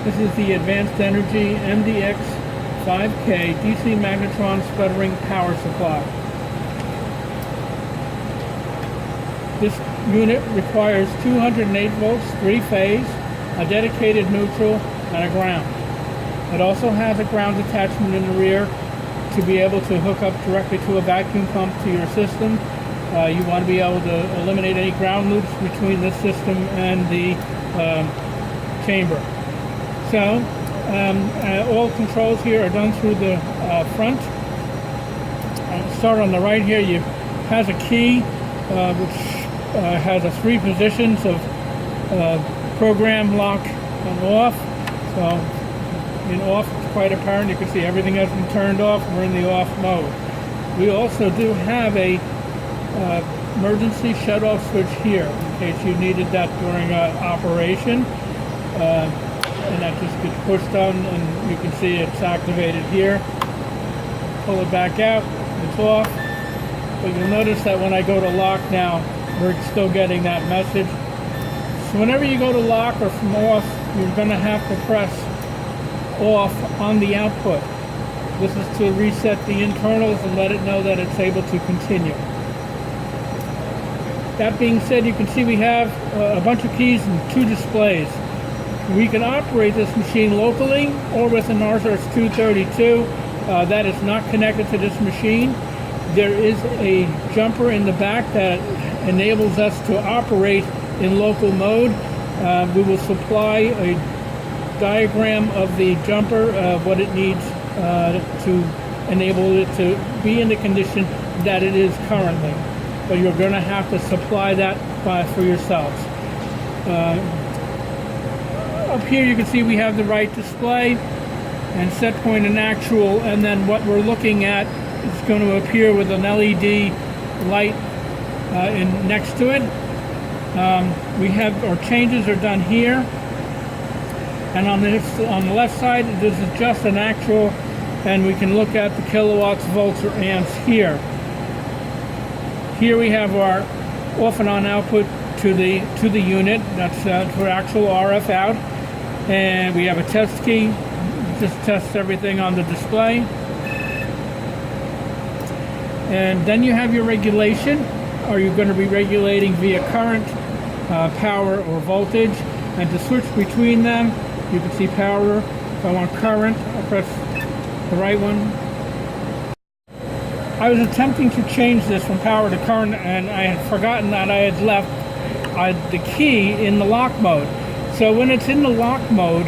This is the Advanced Energy MDX 5K DC magnetron sputtering power supply. This unit requires 208 volts, 3-phase, a dedicated neutral, and a ground. It also has a ground attachment in the rear to be able to hook up directly to a vacuum pump to your system. You want to be able to eliminate any ground loops between this system and the chamber. So all controls here are done through the front. Start on the right here. You has a key which has 3 positions of program, lock, and off. So in off, it's quite apparent. You can see everything has been turned off. We're in the off mode. We also do have a emergency shut-off switch here in case you needed that during operation. And that just gets pushed on, and you can see it's activated here. Pull it back out, it's off. But you'll notice that when I go to lock now, we're still getting that message. So whenever you go to lock or from off, you're going to have to press off on the output. This is to reset the internals and let it know that it's able to continue. That being said, you can see we have a bunch of keys and 2 displays. We can operate this machine locally or with an RS-232 that is not connected to this machine. There is a jumper in the back that enables us to operate in local mode. We will supply a diagram of the jumper, what it needs to enable it to be in the condition that it is currently. But you're going to have to supply that for yourselves. Up here you can see we have the right display and set point and actual, and then what we're looking at is going to appear with an LED light next to it. We have our changes are done here, and on the left side this is just an actual, and we can look at the kilowatts, volts, or amps here. Here we have our off and on output to the unit. That's for actual RF out, and we have a test key. Just tests everything on the display. And then you have your regulation. Are you going to be regulating via current, power, or voltage? And to switch between them, you can see power. If I want current, I press the right one. I was attempting to change this from power to current, and I had forgotten that I had left the key in the lock mode. So when it's in the lock mode,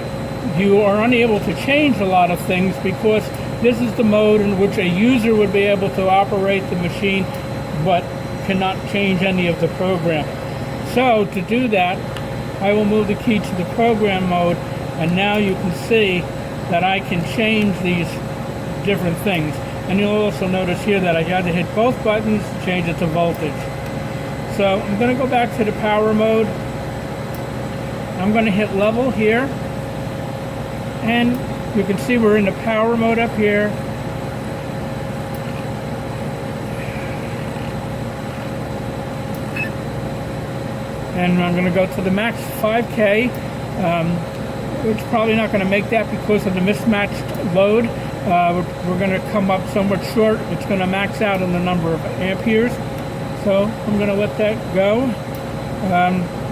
you are unable to change a lot of things because this is the mode in which a user would be able to operate the machine but cannot change any of the program. So to do that, I will move the key to the program mode, and now you can see that I can change these different things. And you'll also notice here that I had to hit both buttons to change it to voltage. So I'm going to go back to the power mode. I'm going to hit level here. And you can see we're in the power mode up here. And I'm going to go to the max 5K. It's probably not going to make that because of the mismatched load. We're going to come up somewhat short. It's going to max out in the number of amperes. So I'm going to let that go.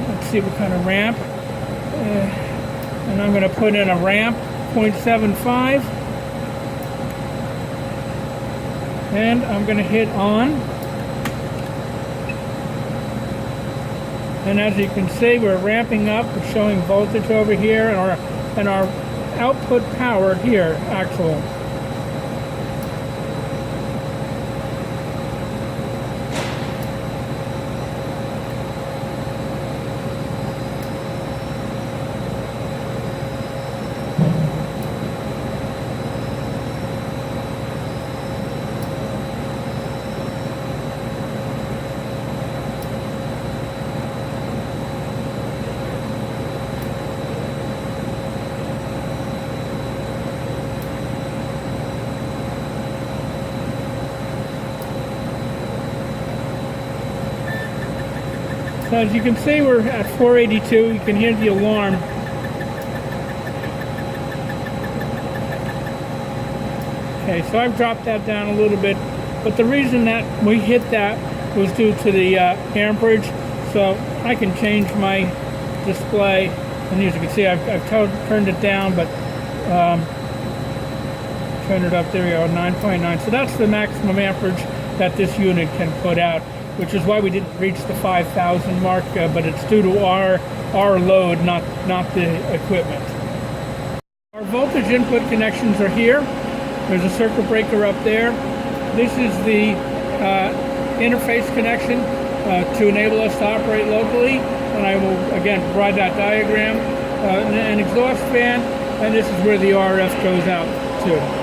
Let's see what kind of ramp. And I'm going to put in a ramp 0.75. And I'm going to hit on. And as you can see, we're ramping up. We're showing voltage over here, and our output power here, actual. So as you can see, we're at 482. You can hear the alarm. Okay, so I've dropped that down a little bit, but the reason that we hit that was due to the amperage. So I can change my display, and as you can see, I've turned it down, but turn it up. There we go, 9.9. So that's the maximum amperage that this unit can put out, which is why we didn't reach the 5,000 mark, but it's due to our load, not the equipment. Our voltage input connections are here. There's a circuit breaker up there. This is the interface connection to enable us to operate locally, and I will again provide that diagram. An exhaust fan, and this is where the RF goes out to.